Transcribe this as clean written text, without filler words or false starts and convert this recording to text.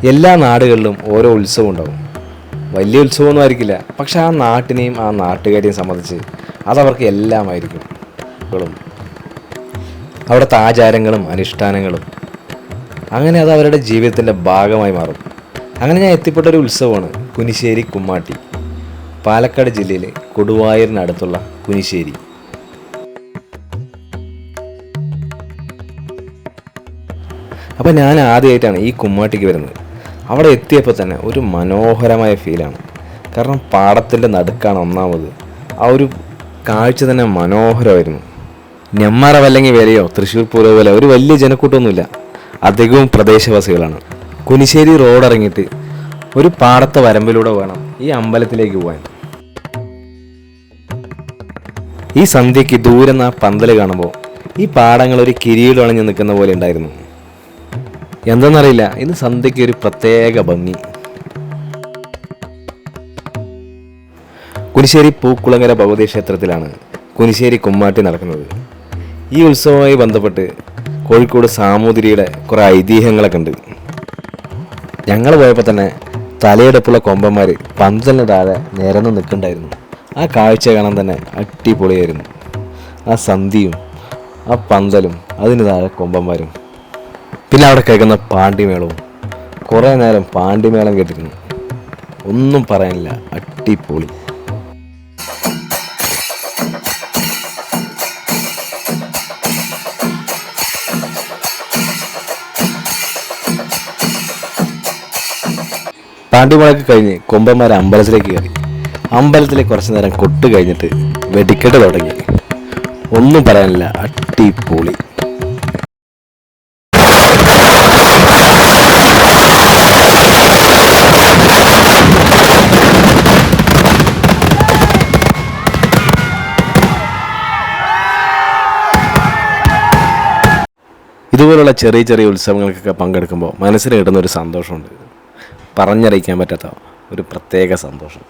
എല്ലാ നാടുകളിലും ഓരോ ഉത്സവം ഉണ്ടാവും. വലിയ ഉത്സവമൊന്നും ആയിരിക്കില്ല, പക്ഷെ ആ നാട്ടിനെയും ആ നാട്ടുകാരെയും സംബന്ധിച്ച് അതവർക്ക് എല്ലാമായിരിക്കും. അവിടുത്തെ ആചാരങ്ങളും അനുഷ്ഠാനങ്ങളും അങ്ങനെ അത് അവരുടെ ജീവിതത്തിൻ്റെ ഭാഗമായി മാറും. അങ്ങനെ ഞാൻ എത്തിപ്പെട്ടൊരു ഉത്സവമാണ് കുനിശ്ശേരി കുമ്മാട്ടി, പാലക്കാട് ജില്ലയിലെ കൊടുവായൂരിനടുത്തുള്ള കുനിശ്ശേരി. അപ്പോൾ ഞാൻ ആദ്യമായിട്ടാണ് ഈ കുമ്മാട്ടിക്ക് വരുന്നത്. അവിടെ എത്തിയപ്പോൾ തന്നെ ഒരു മനോഹരമായ ഫീലാണ്. കാരണം പാടത്തിൻ്റെ നടുക്കാണ് ഒന്നാമത്. ആ ഒരു കാഴ്ച തന്നെ മനോഹരമായിരുന്നു. നെമ്മാറ അല്ലെങ്കിൽ വിലയോ തൃശ്ശൂർ പൂരോ പോലെ ഒരു വലിയ ജനക്കൂട്ടമൊന്നുമില്ല, അധികവും പ്രദേശവാസികളാണ്. കുനിശ്ശേരി റോഡ് ഇറങ്ങിയിട്ട് ഒരു പാടത്തെ വരമ്പിലൂടെ വേണം ഈ അമ്പലത്തിലേക്ക് പോകാൻ. ഈ സന്ധ്യയ്ക്ക് ദൂരെ നിന്ന് ആ പന്തൽ കാണുമ്പോൾ ഈ പാടങ്ങൾ ഒരു കിരീടം അണിഞ്ഞ് നിൽക്കുന്ന പോലെ ഉണ്ടായിരുന്നു. എന്താണെന്നറിയില്ല, ഇന്ന് സന്ധ്യയ്ക്ക് ഒരു പ്രത്യേക ഭംഗി. കുനിശ്ശേരി പൂക്കുളങ്ങര ഭഗവതി ക്ഷേത്രത്തിലാണ് കുനിശ്ശേരി കുമ്മാട്ടി നടക്കുന്നത്. ഈ ഉത്സവവുമായി ബന്ധപ്പെട്ട് കോഴിക്കോട് സാമൂതിരിയുടെ കുറേ ഐതിഹ്യങ്ങളൊക്കെ ഉണ്ട്. ഞങ്ങൾ പോയപ്പോൾ തന്നെ തലയെടുപ്പുള്ള കൊമ്പന്മാർ പന്തലിന് താഴെ നിരന്ന് നിൽക്കുന്നുണ്ടായിരുന്നു. ആ കാഴ്ച കാണാൻ തന്നെ അടിപൊളിയായിരുന്നു. ആ സന്ധിയും ആ പന്തലും അതിന് താഴെ കൊമ്പന്മാരും, പിന്നെ അവിടെ കേൾക്കുന്ന പാണ്ടിമേളവും. കുറേ നേരം പാണ്ടിമേളം കേട്ടിരുന്നു, ഒന്നും പറയാനില്ല, അടിപൊളി. പാണ്ടിമേളൊക്കെ കഴിഞ്ഞ് കൊമ്പന്മാർ അമ്പലത്തിലേക്ക് കയറി. അമ്പലത്തിൽ കുറച്ച് നേരം കൊട്ട് കഴിഞ്ഞിട്ട് വെടിക്കെട്ട് തുടങ്ങി. ഒന്നും പറയാനില്ല, അടിപൊളി. ഇതുപോലുള്ള ചെറിയ ചെറിയ ഉത്സവങ്ങൾക്കൊക്കെ പങ്കെടുക്കുമ്പോൾ മനസ്സിന് കിട്ടുന്ന ഒരു സന്തോഷമുണ്ട്, പറഞ്ഞറിയിക്കാൻ പറ്റാത്ത ഒരു പ്രത്യേക സന്തോഷം.